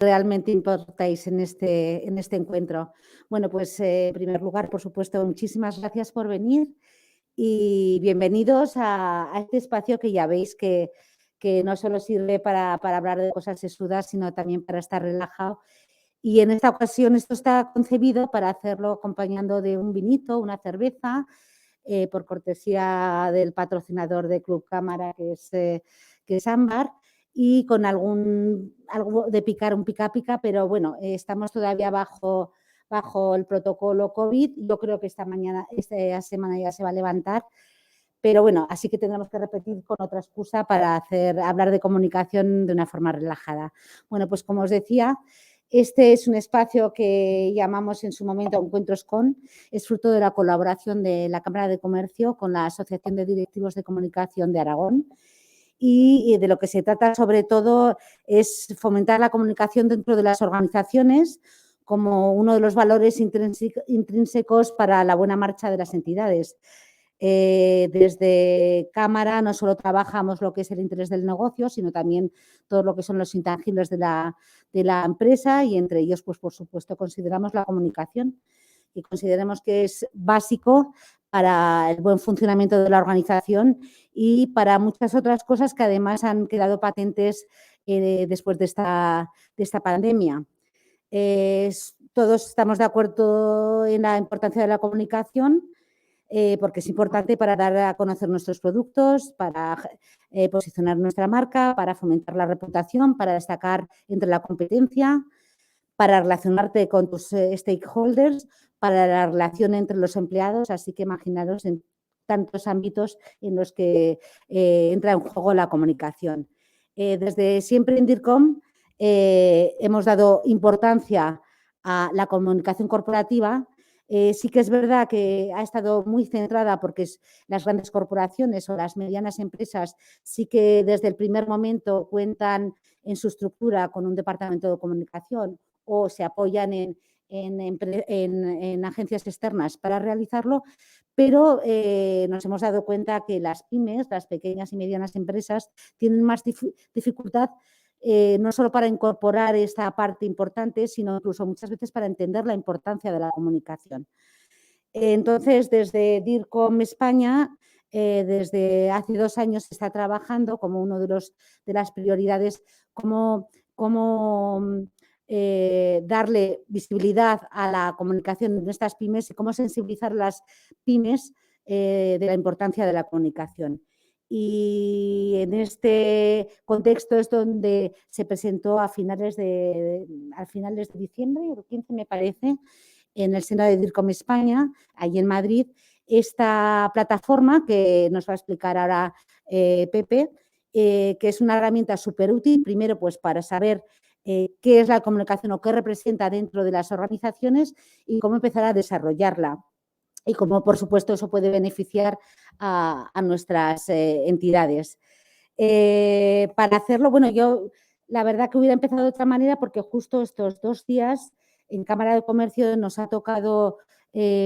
realmente importáis en este encuentro. Bueno, pues en primer lugar, por supuesto, muchísimas gracias por venir y bienvenidos a este espacio que ya veis que no solo sirve para hablar de cosas sesudas, sino también para estar relajado. Y en esta ocasión esto está concebido para hacerlo acompañando de un vinito, una cerveza, por cortesía del patrocinador de Club Cámara, que es Ámbar, y con algo de picar, un pica-pica, pero bueno, estamos todavía bajo el protocolo COVID. Yo creo que esta semana ya se va a levantar, pero bueno, así que tendremos que repetir con otra excusa para hablar de comunicación de una forma relajada. Bueno, pues como os decía, este es un espacio que llamamos en su momento Encuentros Con, es fruto de la colaboración de la Cámara de Comercio con la Asociación de Directivos de Comunicación de Aragón, y de lo que se trata sobre todo es fomentar la comunicación dentro de las organizaciones como uno de los valores intrínsecos para la buena marcha de las entidades. Desde Cámara no solo trabajamos lo que es el interés del negocio, sino también todo lo que son los intangibles de la empresa, y entre ellos, pues por supuesto, consideramos la comunicación, y consideramos que es básico para el buen funcionamiento de la organización y para muchas otras cosas que además han quedado patentes después de esta pandemia. Todos estamos de acuerdo en la importancia de la comunicación, porque es importante para dar a conocer nuestros productos, para posicionar nuestra marca, para fomentar la reputación, para destacar entre la competencia, para relacionarte con tus stakeholders, para la relación entre los empleados. Así que imaginaros en tantos ámbitos en los que entra en juego la comunicación. Desde siempre en DIRCOM hemos dado importancia a la comunicación corporativa. Sí que es verdad que ha estado muy centrada porque las grandes corporaciones o las medianas empresas sí que desde el primer momento cuentan en su estructura con un departamento de comunicación o se apoyan en agencias externas para realizarlo, pero nos hemos dado cuenta que las pymes, las pequeñas y medianas empresas, tienen más dificultad no solo para incorporar esta parte importante, sino incluso muchas veces para entender la importancia de la comunicación. Entonces, desde DIRCOM España, desde hace 2 años se está trabajando como uno de las prioridades, cómo darle visibilidad a la comunicación en estas pymes y cómo sensibilizar a las pymes de la importancia de la comunicación. Y en este contexto es donde se presentó a finales de diciembre, el 15 me parece, en el seno de DIRCOM España, allí en Madrid, esta plataforma que nos va a explicar ahora Pepe, que es una herramienta súper útil, primero pues para saber qué es la comunicación o qué representa dentro de las organizaciones y cómo empezar a desarrollarla. Y cómo, por supuesto, eso puede beneficiar a nuestras entidades. Para hacerlo, bueno, yo la verdad que hubiera empezado de otra manera porque justo estos 2 días en Cámara de Comercio nos ha tocado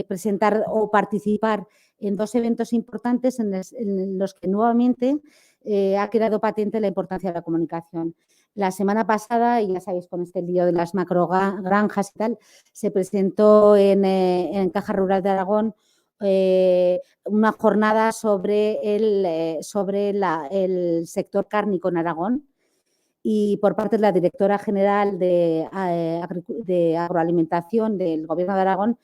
presentar o participar en 2 eventos importantes en los que nuevamente ha quedado patente la importancia de la comunicación. La semana pasada, y ya sabéis, con este lío de las macrogranjas y tal, se presentó en Caja Rural de Aragón una jornada sobre el sector cárnico en Aragón, y por parte de la directora general de agroalimentación del Gobierno de Aragón,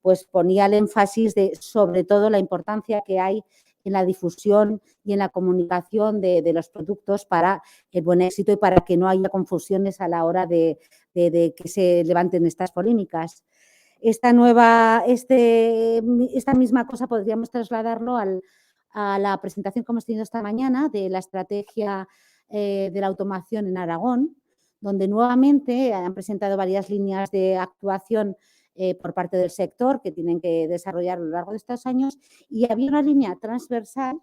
pues ponía el énfasis de sobre todo la importancia que hay en la difusión y en la comunicación de los productos para el buen éxito y para que no haya confusiones a la hora de que se levanten estas polémicas. Esta misma cosa podríamos trasladarlo a la presentación que hemos tenido esta mañana de la estrategia de la automación en Aragón, donde nuevamente han presentado varias líneas de actuación por parte del sector que tienen que desarrollar a lo largo de estos años, y había una línea transversal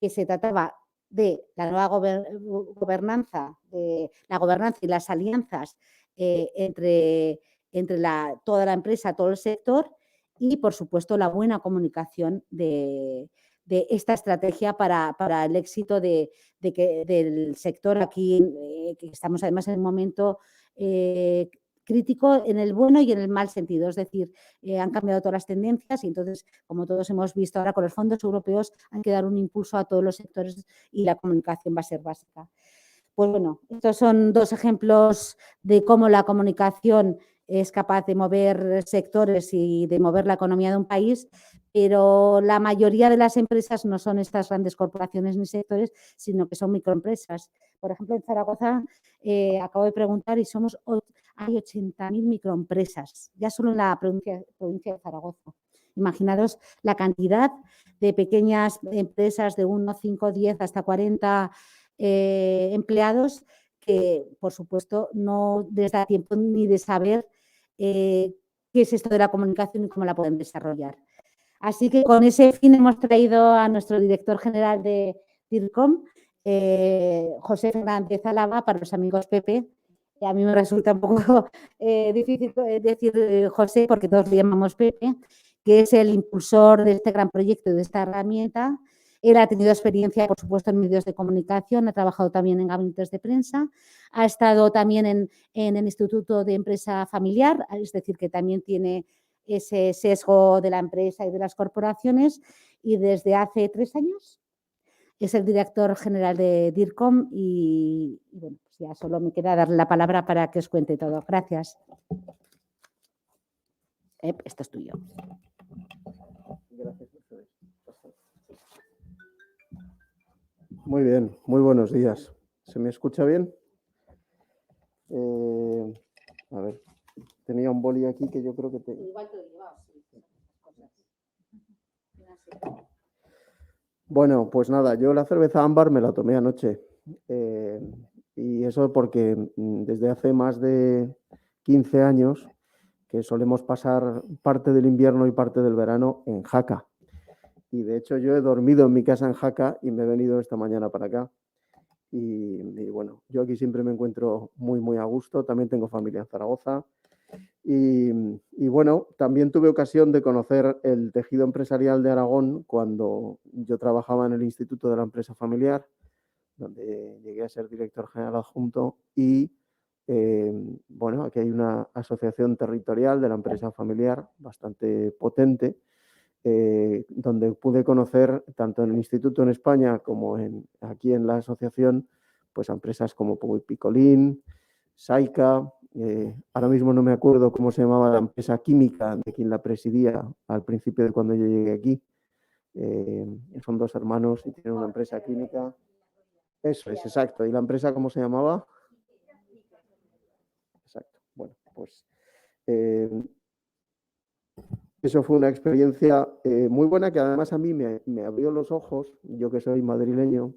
que se trataba de la nueva gobernanza, de la gobernanza y las alianzas entre toda la empresa, todo el sector, y, por supuesto, la buena comunicación de esta estrategia para el éxito del sector aquí, que estamos además en un momento crítico en el bueno y en el mal sentido. Es decir, han cambiado todas las tendencias y entonces, como todos hemos visto ahora con los fondos europeos, hay que dar un impulso a todos los sectores y la comunicación va a ser básica. Pues bueno, estos son 2 ejemplos de cómo la comunicación es capaz de mover sectores y de mover la economía de un país, pero la mayoría de las empresas no son estas grandes corporaciones ni sectores, sino que son microempresas. Por ejemplo, en Zaragoza acabo de preguntar y hay 80.000 microempresas, ya solo en la provincia de Zaragoza. Imaginaros la cantidad de pequeñas empresas de 1, 5, 10 hasta 40 empleados que, por supuesto, no les da tiempo ni de saber qué es esto de la comunicación y cómo la pueden desarrollar. Así que con ese fin hemos traído a nuestro director general de DIRCOM, José Fernández Álava, para los amigos Pepe. A mí me resulta un poco difícil decir José porque todos le llamamos Pepe, que es el impulsor de este gran proyecto, de esta herramienta. Él ha tenido experiencia, por supuesto, en medios de comunicación, ha trabajado también en gabinetes de prensa, ha estado también en el Instituto de Empresa Familiar, es decir, que también tiene ese sesgo de la empresa y de las corporaciones, y desde hace 3 años es el director general de DIRCOM y bueno, pues ya solo me queda darle la palabra para que os cuente todo. Gracias. Esto es tuyo. Gracias, Mercedes. Muy bien, muy buenos días. ¿Se me escucha bien? A ver, tenía un boli aquí que yo creo que te... Igual te lo llevas, sí. Bueno, pues nada, yo la cerveza ámbar me la tomé anoche. Y eso porque desde hace más de 15 años que solemos pasar parte del invierno y parte del verano en Jaca. Y de hecho yo he dormido en mi casa en Jaca y me he venido esta mañana para acá. Y bueno, yo aquí siempre me encuentro muy, muy a gusto. También tengo familia en Zaragoza. Y bueno, también tuve ocasión de conocer el tejido empresarial de Aragón cuando yo trabajaba en el Instituto de la Empresa Familiar, donde llegué a ser director general adjunto. Y bueno, aquí hay una asociación territorial de la empresa familiar bastante potente, donde pude conocer tanto en el instituto en España como aquí en la asociación, pues a empresas como Pou y Picolín, Saika, ahora mismo no me acuerdo cómo se llamaba la empresa química de quien la presidía al principio de cuando yo llegué aquí. Son 2 hermanos y tienen una empresa química. Eso es, exacto. ¿Y la empresa cómo se llamaba? Exacto. Bueno, pues eso fue una experiencia muy buena que además a mí me abrió los ojos, yo que soy madrileño,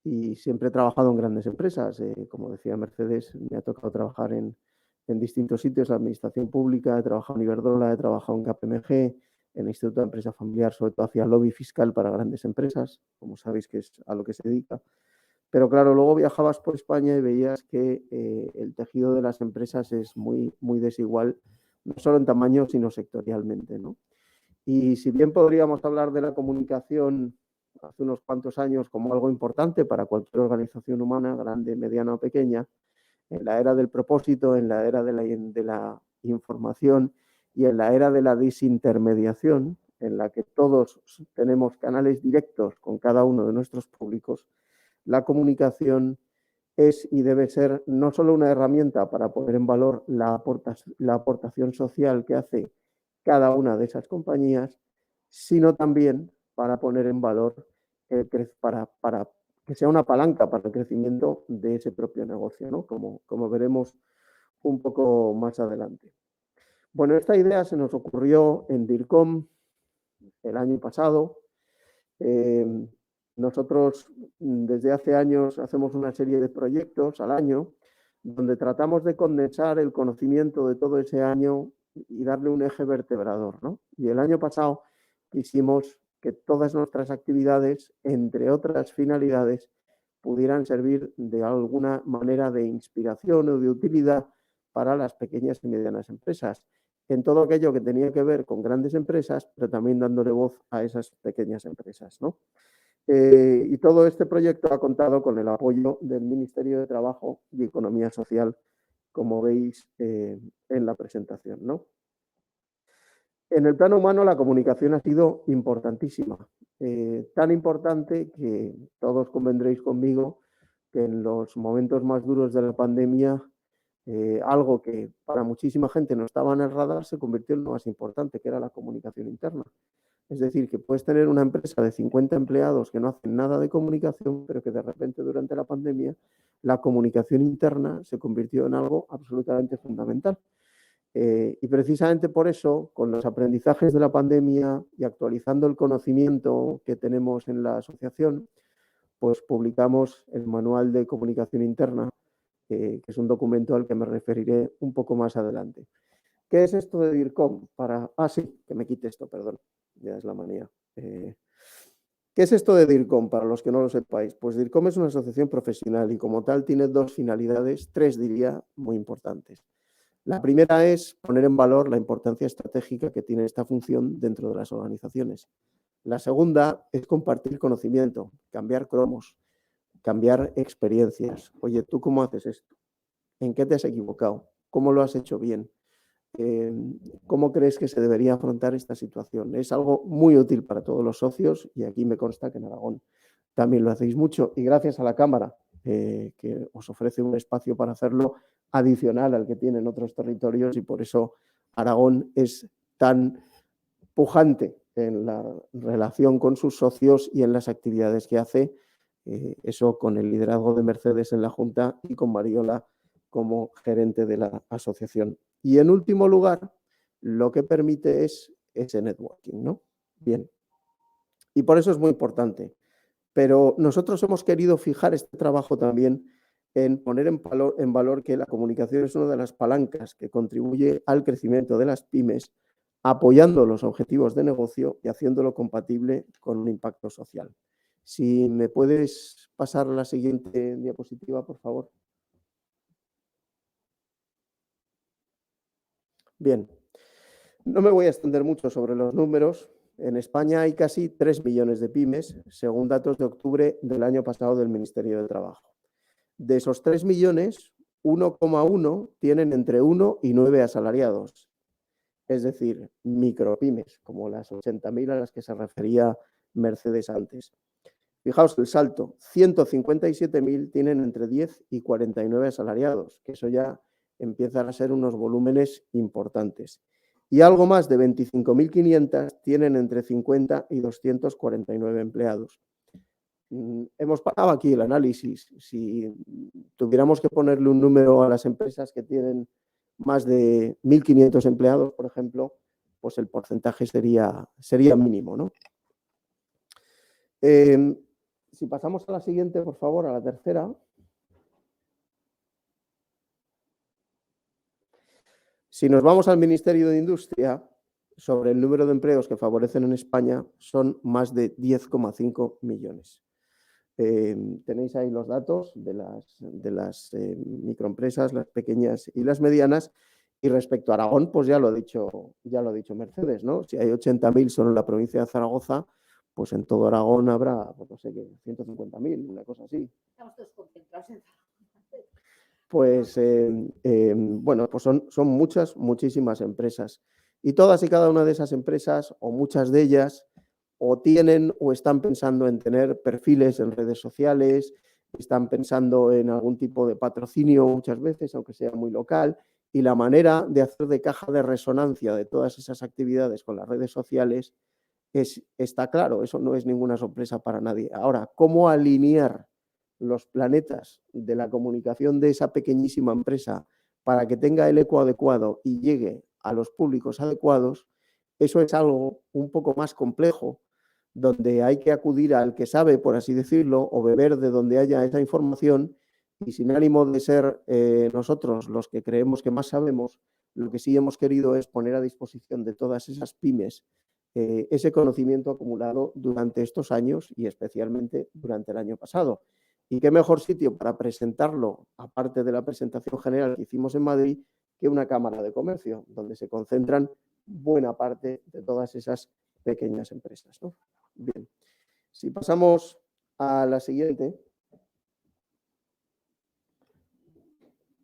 y siempre he trabajado en grandes empresas. Como decía Mercedes, me ha tocado trabajar en distintos sitios, la administración pública, he trabajado en Iberdrola, he trabajado en KPMG, en el Instituto de Empresa Familiar, sobre todo hacía lobby fiscal para grandes empresas, como sabéis que es a lo que se dedica. Pero claro, luego viajabas por España y veías que el tejido de las empresas es muy, muy desigual, no solo en tamaño, sino sectorialmente, ¿no? Y si bien podríamos hablar de la comunicación hace unos cuantos años como algo importante para cualquier organización humana, grande, mediana o pequeña, en la era del propósito, en la era de la información y en la era de la desintermediación, en la que todos tenemos canales directos con cada uno de nuestros públicos, la comunicación es y debe ser no solo una herramienta para poner en valor la aportación social que hace cada una de esas compañías, sino también para poner en valor, para que sea una palanca para el crecimiento de ese propio negocio, ¿no? Como veremos un poco más adelante. Bueno, esta idea se nos ocurrió en DIRCOM el año pasado. Nosotros desde hace años hacemos una serie de proyectos al año donde tratamos de condensar el conocimiento de todo ese año y darle un eje vertebrador, ¿no? Y el año pasado quisimos que todas nuestras actividades, entre otras finalidades, pudieran servir de alguna manera de inspiración o de utilidad para las pequeñas y medianas empresas, en todo aquello que tenía que ver con grandes empresas, pero también dándole voz a esas pequeñas empresas, ¿no? Y todo este proyecto ha contado con el apoyo del Ministerio de Trabajo y Economía Social, como veis en la presentación, ¿no? En el plano humano la comunicación ha sido importantísima, tan importante que todos convendréis conmigo que en los momentos más duros de la pandemia, algo que para muchísima gente no estaba en el radar se convirtió en lo más importante, que era la comunicación interna. Es decir, que puedes tener una empresa de 50 empleados que no hacen nada de comunicación, pero que de repente durante la pandemia la comunicación interna se convirtió en algo absolutamente fundamental. Y precisamente por eso, con los aprendizajes de la pandemia y actualizando el conocimiento que tenemos en la asociación, pues publicamos el Manual de Comunicación Interna, que es un documento al que me referiré un poco más adelante. ¿Qué es esto de DIRCOM? Sí, que me quite esto, perdón, ya es la manía. ¿Qué es esto de DIRCOM, para los que no lo sepáis? Pues DIRCOM es una asociación profesional y como tal tiene dos finalidades, tres diría, muy importantes. La primera es poner en valor la importancia estratégica que tiene esta función dentro de las organizaciones. La segunda es compartir conocimiento, cambiar cromos, cambiar experiencias. Oye, ¿tú cómo haces esto? ¿En qué te has equivocado? ¿Cómo lo has hecho bien? ¿Cómo crees que se debería afrontar esta situación? Es algo muy útil para todos los socios y aquí me consta que en Aragón también lo hacéis mucho y gracias a la Cámara que os ofrece un espacio para hacerlo adicional al que tienen otros territorios y por eso Aragón es tan pujante en la relación con sus socios y en las actividades que hace, eso con el liderazgo de Mercedes en la Junta y con Mariola como gerente de la asociación. Y en último lugar, lo que permite es ese networking, ¿no? Bien. Y por eso es muy importante. Pero nosotros hemos querido fijar este trabajo también en poner en valor que la comunicación es una de las palancas que contribuye al crecimiento de las pymes, apoyando los objetivos de negocio y haciéndolo compatible con un impacto social. Si me puedes pasar la siguiente diapositiva, por favor. Bien, no me voy a extender mucho sobre los números. En España hay casi 3 millones de pymes, según datos de octubre del año pasado del Ministerio de Trabajo. De esos 3 millones, 1,1 tienen entre 1 y 9 asalariados, es decir, micropymes, como las 80.000 a las que se refería Mercedes antes. Fijaos el salto, 157.000 tienen entre 10 y 49 asalariados, que eso ya empiezan a ser unos volúmenes importantes. Y algo más de 25.500 tienen entre 50 y 249 empleados. Hemos parado aquí el análisis. Si tuviéramos que ponerle un número a las empresas que tienen más de 1.500 empleados, por ejemplo, pues el porcentaje sería mínimo, ¿no? Si pasamos a la siguiente, por favor, a la tercera. Si nos vamos al Ministerio de Industria, sobre el número de empleos que favorecen en España, son más de 10,5 millones. Tenéis ahí los datos de las microempresas, las pequeñas y las medianas. Y respecto a Aragón, pues ya lo ha dicho Mercedes, ¿no? Si hay 80.000 solo en la provincia de Zaragoza, pues en todo Aragón habrá, pues no sé qué, 150.000, una cosa así. Estamos todos concentrados en Pues bueno, pues son muchísimas empresas. Y todas y cada una de esas empresas, o muchas de ellas, o tienen o están pensando en tener perfiles en redes sociales, están pensando en algún tipo de patrocinio muchas veces, aunque sea muy local, y la manera de hacer de caja de resonancia de todas esas actividades con las redes sociales está claro, eso no es ninguna sorpresa para nadie. Ahora, ¿cómo alinear los planetas de la comunicación de esa pequeñísima empresa para que tenga el eco adecuado y llegue a los públicos adecuados? Eso es algo un poco más complejo, donde hay que acudir al que sabe, por así decirlo, o beber de donde haya esa información, y sin ánimo de ser nosotros los que creemos que más sabemos, lo que sí hemos querido es poner a disposición de todas esas pymes ese conocimiento acumulado durante estos años y especialmente durante el año pasado. Y qué mejor sitio para presentarlo, aparte de la presentación general que hicimos en Madrid, que una Cámara de Comercio, donde se concentran buena parte de todas esas pequeñas empresas, ¿no? Bien. Si pasamos a la siguiente.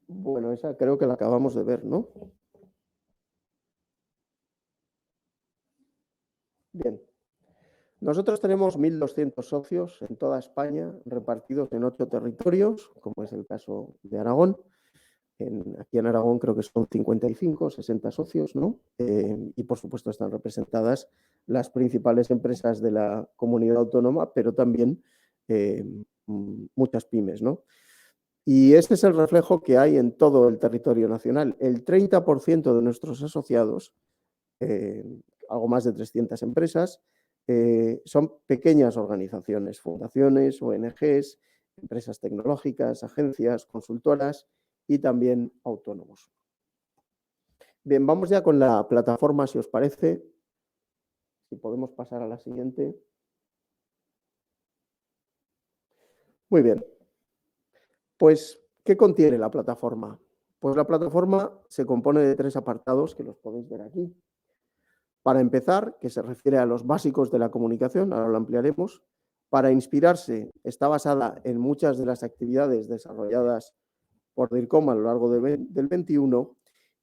Bueno, esa creo que la acabamos de ver, ¿no? Bien. Nosotros tenemos 1.200 socios en toda España, repartidos en 8 territorios, como es el caso de Aragón. Aquí en Aragón creo que son 55, 60 socios, ¿no? Y por supuesto están representadas las principales empresas de la comunidad autónoma, pero también muchas pymes, ¿no? Y este es el reflejo que hay en todo el territorio nacional. El 30% de nuestros asociados, algo más de 300 empresas, son pequeñas organizaciones, fundaciones, ONGs, empresas tecnológicas, agencias, consultoras y también autónomos. Bien, vamos ya con la plataforma, si os parece. Si podemos pasar a la siguiente. Muy bien. Pues, ¿qué contiene la plataforma? Pues la plataforma se compone de 3 apartados que los podéis ver aquí. Para empezar, que se refiere a los básicos de la comunicación, ahora lo ampliaremos. Para inspirarse, está basada en muchas de las actividades desarrolladas por DIRCOM a lo largo del 21.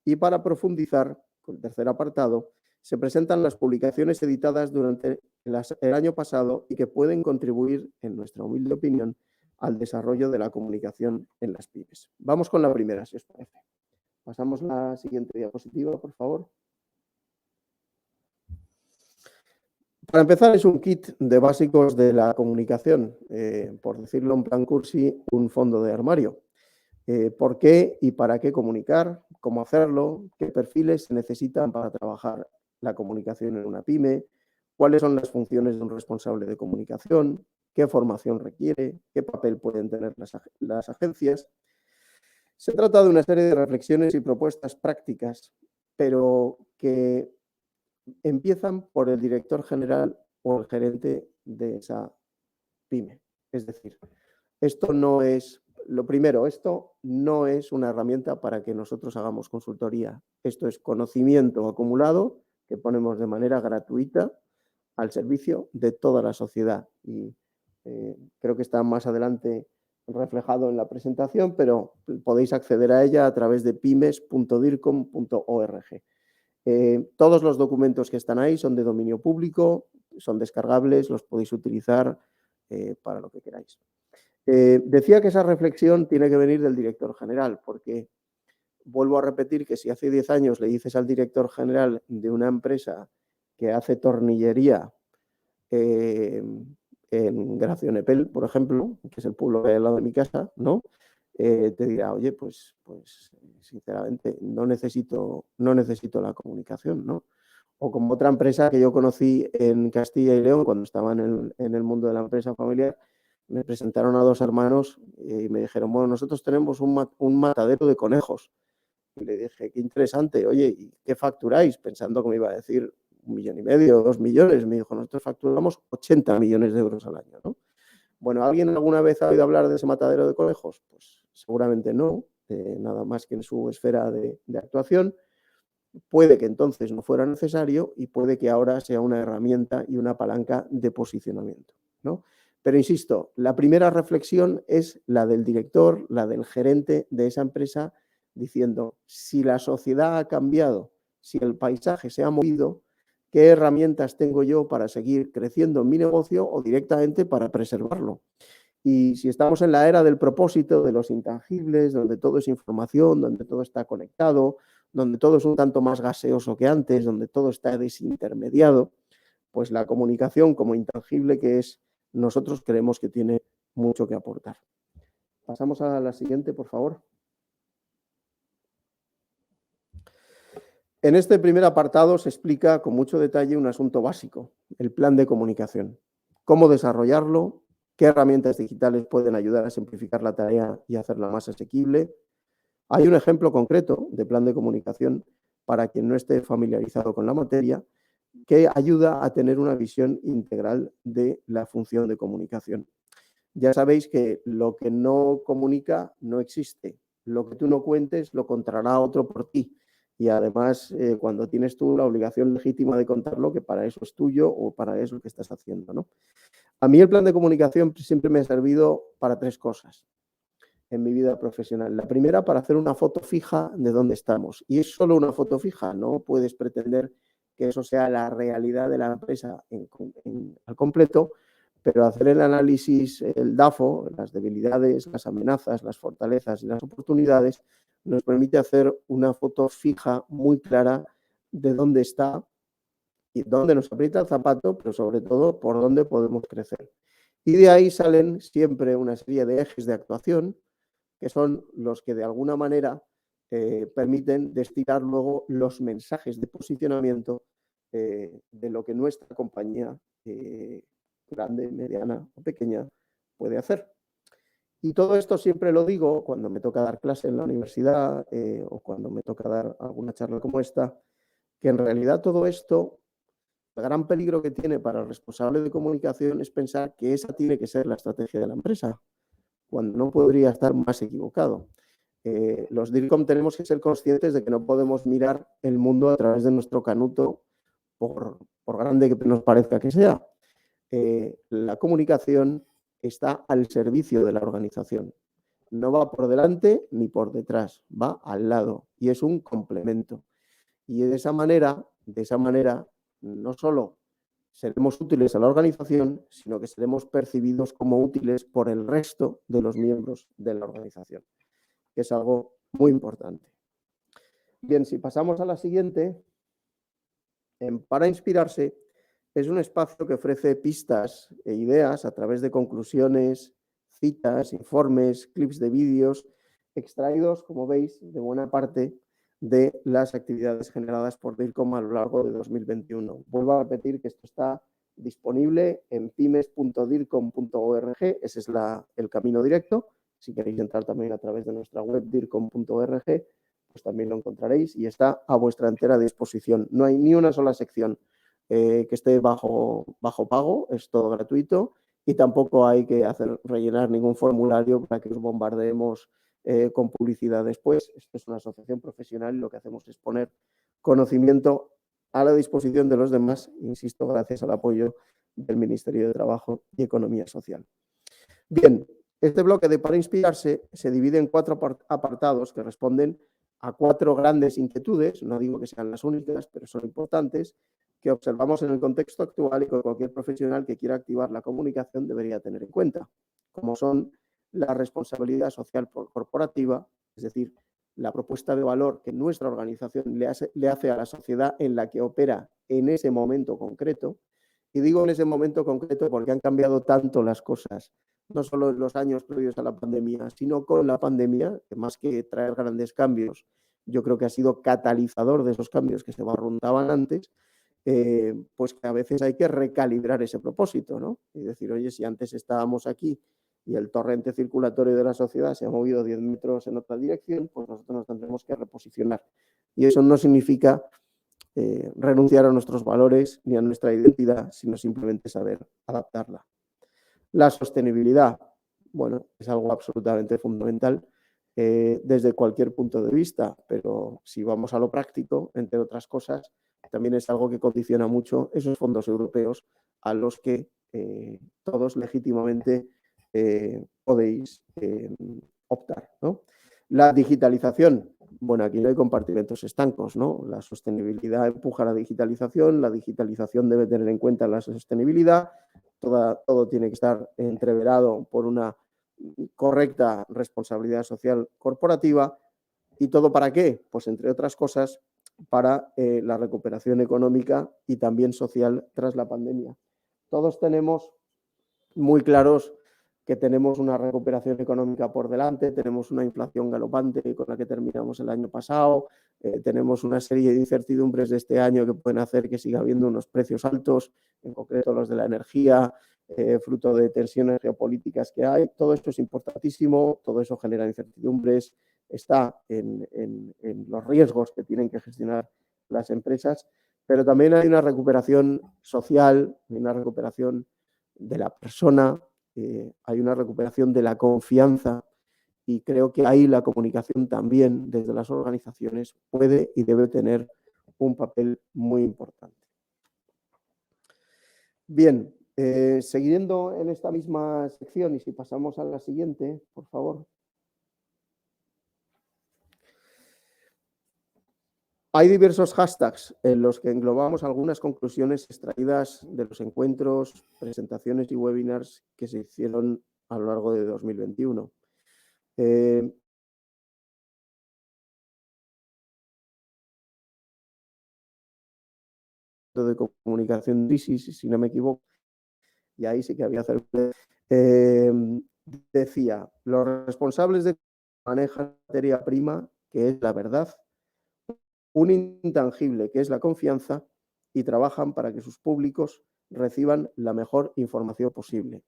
Y para profundizar, con el tercer apartado, se presentan las publicaciones editadas durante el año pasado y que pueden contribuir, en nuestra humilde opinión, al desarrollo de la comunicación en las pymes. Vamos con la primera, si os parece. Pasamos a la siguiente diapositiva, por favor. Para empezar, es un kit de básicos de la comunicación, por decirlo en plan cursi, un fondo de armario. ¿Por qué y para qué comunicar? ¿Cómo hacerlo? ¿Qué perfiles se necesitan para trabajar la comunicación en una pyme? ¿Cuáles son las funciones de un responsable de comunicación? ¿Qué formación requiere? ¿Qué papel pueden tener las agencias? Se trata de una serie de reflexiones y propuestas prácticas, pero que empiezan por el director general o el gerente de esa pyme. Es decir, esto no es, lo primero, esto no es una herramienta para que nosotros hagamos consultoría. Esto es conocimiento acumulado que ponemos de manera gratuita al servicio de toda la sociedad. Y creo que está más adelante reflejado en la presentación, pero podéis acceder a ella a través de pymes.dircom.org. Todos los documentos que están ahí son de dominio público, son descargables, los podéis utilizar para lo que queráis. Decía que esa reflexión tiene que venir del director general, porque vuelvo a repetir que si hace 10 años le dices al director general de una empresa que hace tornillería en Gracionepel, por ejemplo, que es el pueblo que hay al lado de mi casa, ¿no? Te dirá, oye, pues sinceramente no necesito la comunicación, ¿no? O como otra empresa que yo conocí en Castilla y León cuando estaba en el mundo de la empresa familiar, me presentaron a 2 hermanos y me dijeron, bueno, nosotros tenemos un matadero de conejos. Y le dije, qué interesante, oye, ¿y qué facturáis? Pensando que me iba a decir 1,5 millones, 2 millones. Me dijo, nosotros facturamos 80 millones de euros al año, ¿no? Bueno, ¿alguien alguna vez ha oído hablar de ese matadero de conejos? Pues seguramente no, nada más que en su esfera de actuación. Puede que entonces no fuera necesario y puede que ahora sea una herramienta y una palanca de posicionamiento, ¿no? Pero insisto, la primera reflexión es la del director, la del gerente de esa empresa, diciendo, si la sociedad ha cambiado, si el paisaje se ha movido, ¿qué herramientas tengo yo para seguir creciendo en mi negocio o directamente para preservarlo? Y si estamos en la era del propósito, de los intangibles, donde todo es información, donde todo está conectado, donde todo es un tanto más gaseoso que antes, donde todo está desintermediado, pues la comunicación como intangible que es, nosotros creemos que tiene mucho que aportar. Pasamos a la siguiente, por favor. En este primer apartado se explica con mucho detalle un asunto básico, el plan de comunicación. Cómo desarrollarlo, qué herramientas digitales pueden ayudar a simplificar la tarea y hacerla más asequible. Hay un ejemplo concreto de plan de comunicación para quien no esté familiarizado con la materia, que ayuda a tener una visión integral de la función de comunicación. Ya sabéis que lo que no comunica no existe. Lo que tú no cuentes lo contará otro por ti. Y además, cuando tienes tú la obligación legítima de contarlo, que para eso es tuyo o para eso que estás haciendo, ¿no? A mí el plan de comunicación siempre me ha servido para 3 cosas en mi vida profesional. La primera, para hacer una foto fija de dónde estamos. Y es solo una foto fija, no puedes pretender que eso sea la realidad de la empresa al completo, pero hacer el análisis, el DAFO, las debilidades, las amenazas, las fortalezas y las oportunidades, nos permite hacer una foto fija muy clara de dónde está y dónde nos aprieta el zapato, pero sobre todo por dónde podemos crecer. Y de ahí salen siempre una serie de ejes de actuación que son los que de alguna manera permiten destilar luego los mensajes de posicionamiento de lo que nuestra compañía, grande, mediana o pequeña, puede hacer. Y todo esto siempre lo digo cuando me toca dar clase en la universidad o cuando me toca dar alguna charla como esta, que en realidad todo esto, el gran peligro que tiene para el responsable de comunicación es pensar que esa tiene que ser la estrategia de la empresa, cuando no podría estar más equivocado. Los DIRCOM tenemos que ser conscientes de que no podemos mirar el mundo a través de nuestro canuto, por grande que nos parezca que sea. La comunicación está al servicio de la organización. No va por delante ni por detrás, va al lado y es un complemento. Y de esa manera, no solo seremos útiles a la organización, sino que seremos percibidos como útiles por el resto de los miembros de la organización, que es algo muy importante. Bien, si pasamos a la siguiente, Para Inspirarse es un espacio que ofrece pistas e ideas a través de conclusiones, citas, informes, clips de vídeos, extraídos, como veis, de buena parte de las actividades generadas por DIRCOM a lo largo de 2021. Vuelvo a repetir que esto está disponible en pymes.dircom.org, ese es el camino directo. Si queréis entrar también a través de nuestra web dircom.org, pues también lo encontraréis y está a vuestra entera disposición. No hay ni una sola sección que esté bajo pago, es todo gratuito y tampoco hay que rellenar ningún formulario para que os bombardeemos con publicidad después. Esto es una asociación profesional y lo que hacemos es poner conocimiento a la disposición de los demás, insisto, gracias al apoyo del Ministerio de Trabajo y Economía Social. Bien, este bloque de Para Inspirarse se divide en 4 apartados que responden a 4 grandes inquietudes, no digo que sean las únicas, pero son importantes, que observamos en el contexto actual y que cualquier profesional que quiera activar la comunicación debería tener en cuenta, como son la responsabilidad social corporativa, es decir, la propuesta de valor que nuestra organización le hace a la sociedad en la que opera en ese momento concreto. Y digo en ese momento concreto porque han cambiado tanto las cosas, no solo en los años previos a la pandemia, sino con la pandemia, que más que traer grandes cambios, yo creo que ha sido catalizador de esos cambios que se barruntaban antes, pues que a veces hay que recalibrar ese propósito, ¿no? Y decir, oye, si antes estábamos aquí y el torrente circulatorio de la sociedad se ha movido 10 metros en otra dirección, pues nosotros nos tendremos que reposicionar. Y eso no significa renunciar a nuestros valores ni a nuestra identidad, sino simplemente saber adaptarla. La sostenibilidad, bueno, es algo absolutamente fundamental desde cualquier punto de vista, pero si vamos a lo práctico, entre otras cosas, también es algo que condiciona mucho esos fondos europeos a los que todos legítimamente podéis optar, ¿no? La digitalización, bueno, aquí no hay compartimentos estancos, ¿no? La sostenibilidad empuja la digitalización debe tener en cuenta la sostenibilidad, todo tiene que estar entreverado por una correcta responsabilidad social corporativa. ¿Y todo para qué? Pues entre otras cosas, para la recuperación económica y también social tras la pandemia. Todos tenemos muy claros que tenemos una recuperación económica por delante, tenemos una inflación galopante con la que terminamos el año pasado, tenemos una serie de incertidumbres de este año que pueden hacer que siga habiendo unos precios altos, en concreto los de la energía, fruto de tensiones geopolíticas que hay. Todo esto es importantísimo, todo eso genera incertidumbres, está en los riesgos que tienen que gestionar las empresas, pero también hay una recuperación social, una recuperación de la persona, hay una recuperación de la confianza y creo que ahí la comunicación también desde las organizaciones puede y debe tener un papel muy importante. Bien, Siguiendo en esta misma sección, y si pasamos a la siguiente, por favor. Hay diversos hashtags en los que englobamos algunas conclusiones extraídas de los encuentros, presentaciones y webinars que se hicieron a lo largo de 2021. De comunicación crisis, si no me equivoco, y ahí sí que había decía, los responsables de manejan materia prima, que es la verdad, un intangible, que es la confianza, y trabajan para que sus públicos reciban la mejor información posible.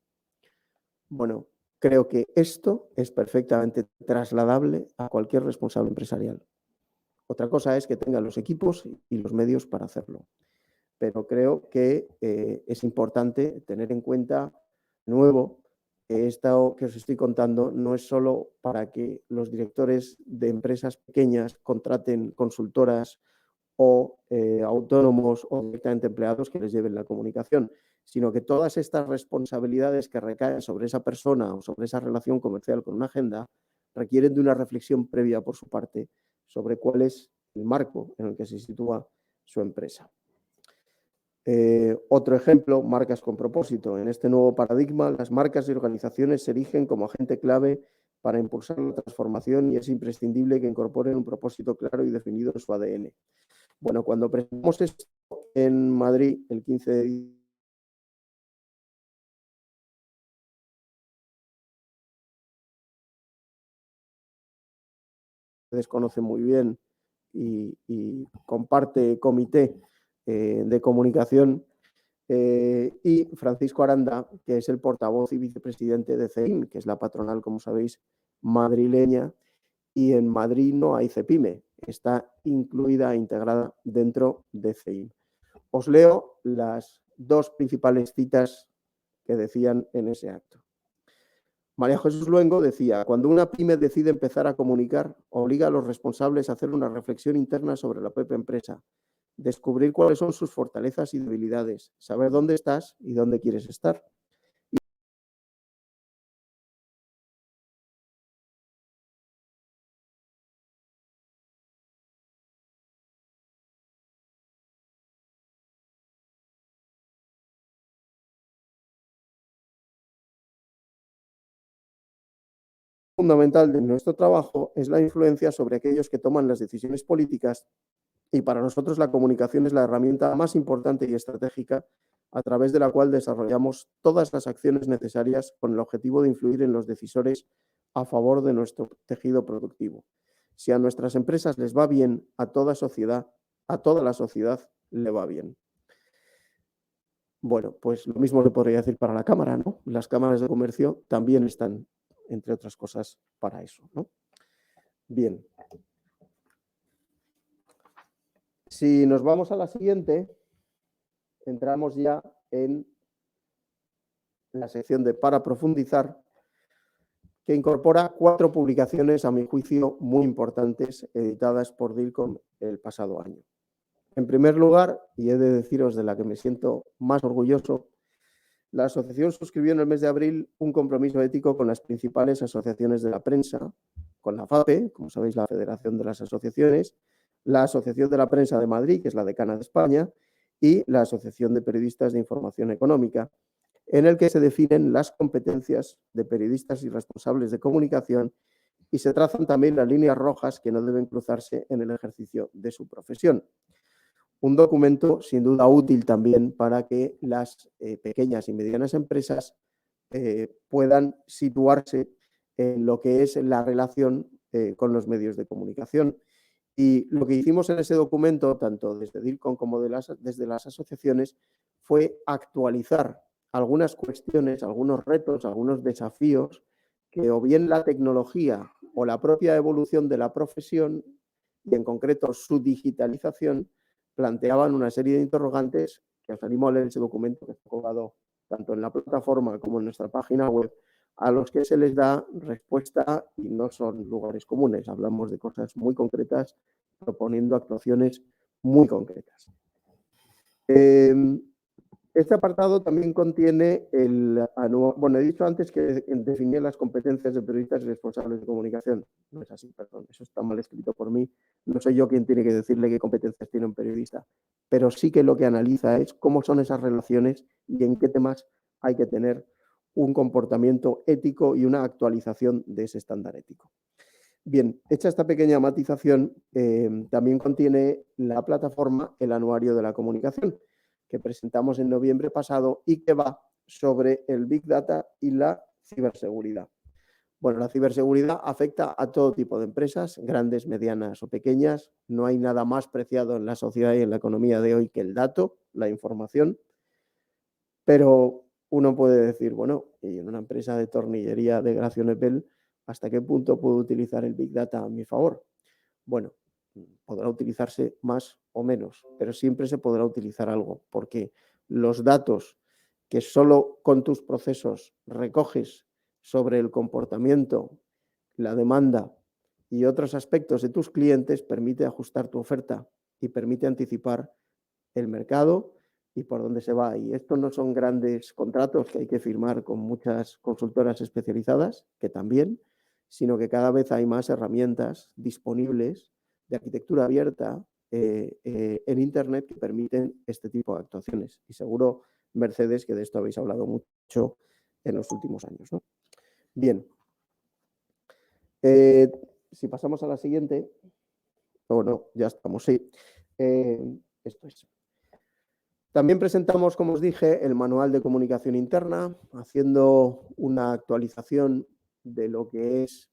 Bueno, creo que esto es perfectamente trasladable a cualquier responsable empresarial. Otra cosa es que tengan los equipos y los medios para hacerlo. Pero creo que es importante tener en cuenta, de nuevo, que esto que os estoy contando no es solo para que los directores de empresas pequeñas contraten consultoras o autónomos o directamente empleados que les lleven la comunicación, sino que todas estas responsabilidades que recaen sobre esa persona o sobre esa relación comercial con una agenda requieren de una reflexión previa por su parte sobre cuál es el marco en el que se sitúa su empresa. Otro ejemplo, marcas con propósito. En este nuevo paradigma, las marcas y organizaciones se erigen como agente clave para impulsar la transformación y es imprescindible que incorporen un propósito claro y definido en su ADN. Bueno, cuando presentamos esto en Madrid el 15 de diciembre, desconoce muy bien y comparte comité de comunicación, y Francisco Aranda, que es el portavoz y vicepresidente de CEIM, que es la patronal, como sabéis, madrileña, y en Madrid no hay CEPIME, está incluida e integrada dentro de CEIM. Os leo las dos principales citas que decían en ese acto. María Jesús Luengo decía, cuando una pyme decide empezar a comunicar, obliga a los responsables a hacer una reflexión interna sobre la propia empresa, descubrir cuáles son sus fortalezas y debilidades, saber dónde estás y dónde quieres estar. Fundamental de nuestro trabajo es la influencia sobre aquellos que toman las decisiones políticas y para nosotros la comunicación es la herramienta más importante y estratégica a través de la cual desarrollamos todas las acciones necesarias con el objetivo de influir en los decisores a favor de nuestro tejido productivo. Si a nuestras empresas les va bien, a toda la sociedad le va bien. Bueno, pues lo mismo le podría decir para la Cámara, ¿no? Las cámaras de comercio también están, entre otras cosas, para eso, ¿no? Bien. Si nos vamos a la siguiente, entramos ya en la sección de Para profundizar, que incorpora 4 publicaciones, a mi juicio, muy importantes, editadas por DIRCOM el pasado año. En primer lugar, y he de deciros de la que me siento más orgulloso, la asociación suscribió en el mes de abril un compromiso ético con las principales asociaciones de la prensa, con la FAPE, como sabéis, la Federación de las Asociaciones, la Asociación de la Prensa de Madrid, que es la decana de España, y la Asociación de Periodistas de Información Económica, en el que se definen las competencias de periodistas y responsables de comunicación y se trazan también las líneas rojas que no deben cruzarse en el ejercicio de su profesión. Un documento sin duda útil también para que las pequeñas y medianas empresas puedan situarse en lo que es la relación con los medios de comunicación. Y lo que hicimos en ese documento, tanto desde DIRCOM como desde las asociaciones, fue actualizar algunas cuestiones, algunos retos, algunos desafíos que o bien la tecnología o la propia evolución de la profesión, y en concreto su digitalización, planteaban una serie de interrogantes que os animo a leer ese documento que está colgado tanto en la plataforma como en nuestra página web, a los que se les da respuesta y no son lugares comunes. Hablamos de cosas muy concretas, proponiendo actuaciones muy concretas. Este apartado también contiene bueno, he dicho antes que definía las competencias de periodistas y responsables de comunicación. No es así, perdón, eso está mal escrito por mí. No soy yo quien tiene que decirle qué competencias tiene un periodista, pero sí que lo que analiza es cómo son esas relaciones y en qué temas hay que tener un comportamiento ético y una actualización de ese estándar ético. Bien, hecha esta pequeña matización, también contiene la plataforma El Anuario de la Comunicación, que presentamos en noviembre pasado y que va sobre el Big Data y la ciberseguridad. Bueno, la ciberseguridad afecta a todo tipo de empresas, grandes, medianas o pequeñas. No hay nada más preciado en la sociedad y en la economía de hoy que el dato, la información. Pero uno puede decir, bueno, y en una empresa de tornillería de Gracio Nepel, ¿hasta qué punto puedo utilizar el Big Data a mi favor? Bueno, podrá utilizarse más o menos, pero siempre se podrá utilizar algo, porque los datos que solo con tus procesos recoges sobre el comportamiento, la demanda y otros aspectos de tus clientes permite ajustar tu oferta y permite anticipar el mercado y por dónde se va. Y estos no son grandes contratos que hay que firmar con muchas consultoras especializadas, que también, sino que cada vez hay más herramientas disponibles de arquitectura abierta en Internet que permiten este tipo de actuaciones. Y seguro, Mercedes, que de esto habéis hablado mucho en los últimos años, ¿no? Bien. Si pasamos a la siguiente. O no, ya estamos, sí. Esto es. También presentamos, como os dije, el manual de comunicación interna, haciendo una actualización de lo que es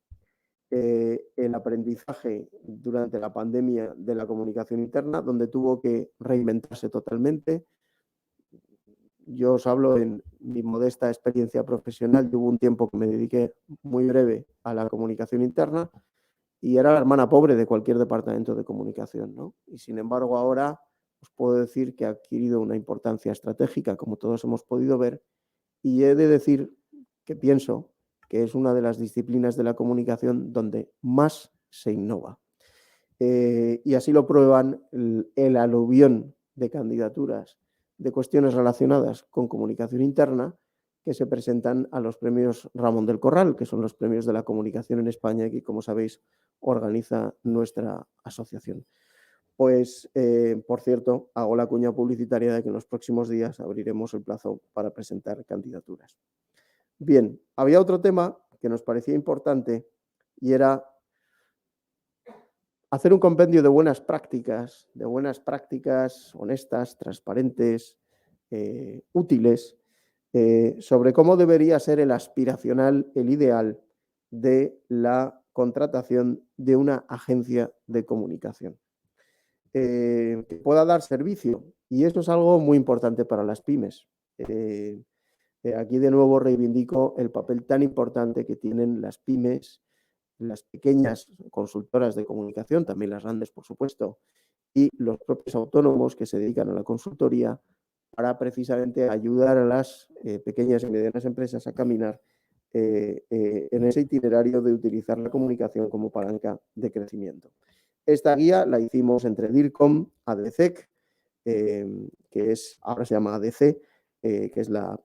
el aprendizaje durante la pandemia de la comunicación interna, donde tuvo que reinventarse totalmente. Yo os hablo en mi modesta experiencia profesional. Hubo un tiempo que me dediqué muy breve a la comunicación interna y era la hermana pobre de cualquier departamento de comunicación, ¿no? Y sin embargo ahora os puedo decir que ha adquirido una importancia estratégica, como todos hemos podido ver, y he de decir que pienso que es una de las disciplinas de la comunicación donde más se innova. Y así lo prueban el aluvión de candidaturas de cuestiones relacionadas con comunicación interna que se presentan a los premios Ramón del Corral, que son los premios de la comunicación en España y que, como sabéis, organiza nuestra asociación. Pues, por cierto, hago la cuña publicitaria de que en los próximos días abriremos el plazo para presentar candidaturas. Bien, había otro tema que nos parecía importante y era hacer un compendio de buenas prácticas honestas, transparentes, útiles, sobre cómo debería ser el aspiracional, el ideal de la contratación de una agencia de comunicación. Que pueda dar servicio, y esto es algo muy importante para las pymes. Aquí de nuevo reivindico el papel tan importante que tienen las pymes, las pequeñas consultoras de comunicación, también las grandes, por supuesto, y los propios autónomos que se dedican a la consultoría para precisamente ayudar a las pequeñas y medianas empresas a caminar en ese itinerario de utilizar la comunicación como palanca de crecimiento. Esta guía la hicimos entre DIRCOM, ADCEC, que ahora se llama ADC, que es la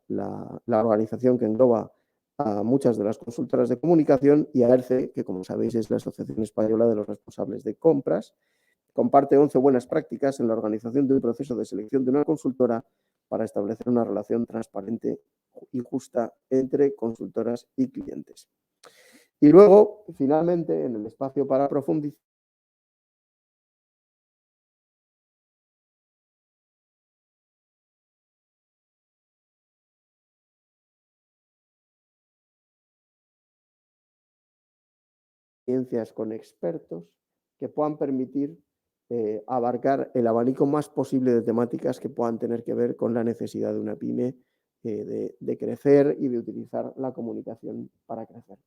organización que engloba a muchas de las consultoras de comunicación, y AERCE, que como sabéis es la Asociación Española de los Responsables de Compras. Comparte 11 buenas prácticas en la organización de un proceso de selección de una consultora para establecer una relación transparente y justa entre consultoras y clientes. Y luego, finalmente, en el espacio para profundizar, con expertos que puedan permitir abarcar el abanico más posible de temáticas que puedan tener que ver con la necesidad de una pyme de crecer y de utilizar la comunicación para crecer.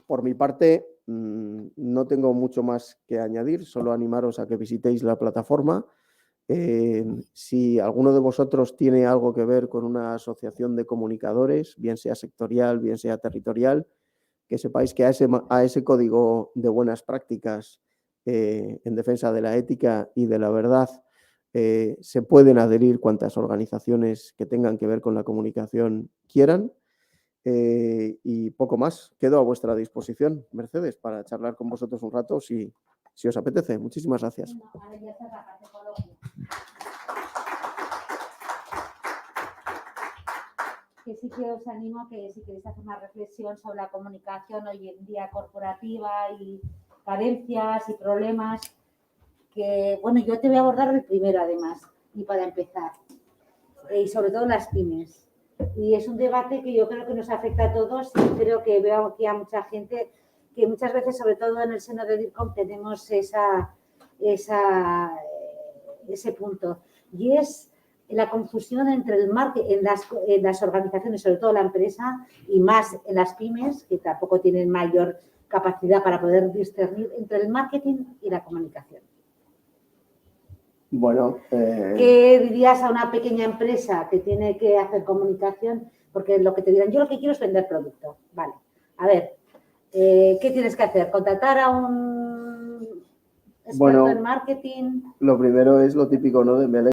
Por mi parte, no tengo mucho más que añadir, solo animaros a que visitéis la plataforma. Si alguno de vosotros tiene algo que ver con una asociación de comunicadores, bien sea sectorial, bien sea territorial, que sepáis que a ese código de buenas prácticas en defensa de la ética y de la verdad Se pueden adherir cuantas organizaciones que tengan que ver con la comunicación quieran. Y poco más. Quedo a vuestra disposición, Mercedes, para charlar con vosotros un rato si os apetece. Muchísimas gracias. Que sí que os animo que si queréis hacer una reflexión sobre la comunicación hoy en día corporativa y carencias y problemas, que bueno, yo te voy a abordar el primero además, y para empezar, y sobre todo las pymes. Y es un debate que yo creo que nos afecta a todos y creo que veo aquí a mucha gente que muchas veces, sobre todo en el seno de DIRCOM, tenemos ese punto. Y es la confusión entre el marketing en las organizaciones, sobre todo la empresa, y más en las pymes, que tampoco tienen mayor capacidad para poder discernir entre el marketing y la comunicación. Bueno, ¿qué dirías a una pequeña empresa que tiene que hacer comunicación? Porque lo que te dirán, yo lo que quiero es vender producto. Vale, a ver, ¿qué tienes que hacer? ¿Contratar a un experto en marketing? Lo primero es lo típico, ¿no? De